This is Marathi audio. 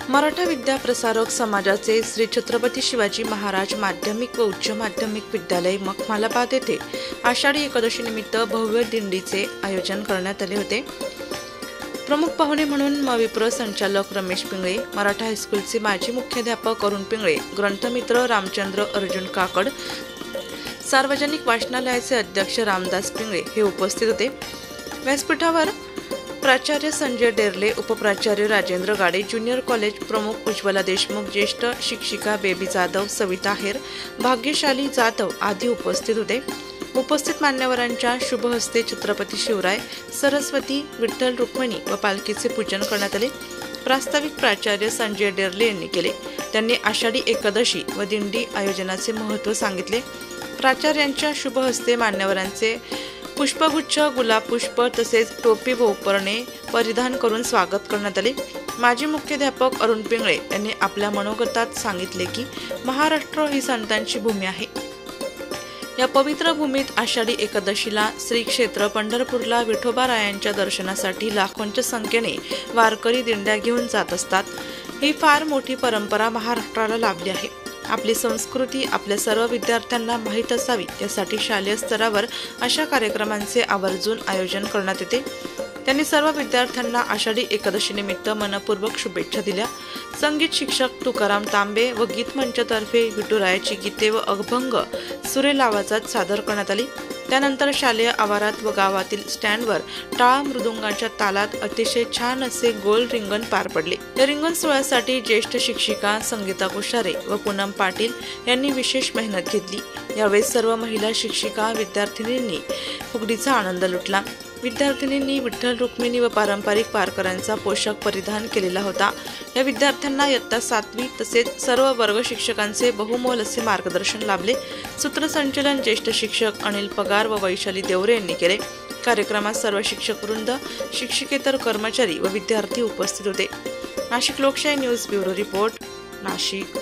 मराठा विद्या प्रसारक समाजाचे श्री छत्रपती शिवाजी महाराज माध्यमिक व उच्च माध्यमिक विद्यालय मखमालाबाद येथे आषाढी एकादशी निमित्त भव्य दिंडीचे आयोजन करण्यात आले होते। प्रमुख पाहुणे म्हणून मविप्र संचालक रमेश पिंगळे, मराठा हायस्कूलचे माजी मुख्याध्यापक अरुण पिंगळे, ग्रंथमित्र रामचंद्र अर्जुन काकड, सार्वजनिक वाचनालयाचे अध्यक्ष रामदास पिंगळे हे उपस्थित होते। व्यासपीठावर प्राचार्य संजय डेरले, उपप्राचार्य राजेंद्र गाडे, ज्युनियर कॉलेज प्रमुख उज्ज्वला देशमुख, ज्येष्ठ शिक्षिका बेबी जाधव, सविता हेर, भाग्यशाली जाधव आदी उपस्थित होते। उपस्थित मान्यवरांच्या शुभ हस्ते छत्रपती शिवराय, सरस्वती, विठ्ठल रुक्मिणी व पालखीचे पूजन करण्यात आले। प्रास्ताविक प्राचार्य संजय डेरले यांनी केले। त्यांनी आषाढी एकादशी व दिंडी आयोजनाचे महत्त्व सांगितले। प्राचार्यांच्या शुभ हस्ते मान्यवरांचे पुष्पगुच्छ, गुलाब पुष्प तसेच टोपी व उपरणे परिधान करून स्वागत करण्यात आले। माजी मुख्याध्यापक अरुण पिंगळे यांनी आपल्या मनोगतात सांगितले की महाराष्ट्र ही संतांची भूमी आहे। या पवित्र भूमीत आषाढी एकादशीला श्री क्षेत्र पंढरपूरला विठोबारायांच्या दर्शनासाठी लाखोंच्या संख्येने वारकरी दिंड्या घेऊन जात असतात। ही फार मोठी परंपरा महाराष्ट्राला लाभली आहे। आपली संस्कृती आपल्या सर्व विद्यार्थ्यांना माहीत असावी यासाठी शालेय स्तरावर अशा कार्यक्रमांचे आवर्जून आयोजन करण्यात येते। त्यांनी सर्व विद्यार्थ्यांना आषाढी एकादशी निमित्त मनपूर्वक शुभेच्छा दिल्या। संगीत शिक्षक तुकाराम तांबे व गीत मंचतर्फे विठुरायाची गीते व अभंग सुरेल आवाजात सादर करण्यात आली। त्यानंतर शालेय आवारात व गावातील स्टँडवर टाळ मृदुंगाच्या तालात अतिशय छान असे गोल रिंगण पार पडले। या रिंगण सोहळ्यासाठी ज्येष्ठ शिक्षिका संगीता कुशारे व पूनम पाटील यांनी विशेष मेहनत घेतली। यावेळी सर्व महिला शिक्षिका विद्यार्थिनींनी फुगडीचा आनंद लुटला। विद्यार्थिनींनी विठ्ठल रुक्मिणी व पारंपरिक वारकऱ्यांचा पोशाख परिधान केलेला होता। या विद्यार्थ्यांना इयत्ता 7वी तसेच सर्व वर्ग शिक्षकांचे बहुमोल असे मार्गदर्शन लाभले। सूत्रसंचलन ज्येष्ठ शिक्षक अनिल पगार व वैशाली देवरे यांनी केले। कार्यक्रमात सर्व शिक्षकवृंद, शिक्षकेतर कर्मचारी व विद्यार्थी उपस्थित होते। नाशिक लोकशाही न्यूज ब्युरो रिपोर्ट, नाशिक।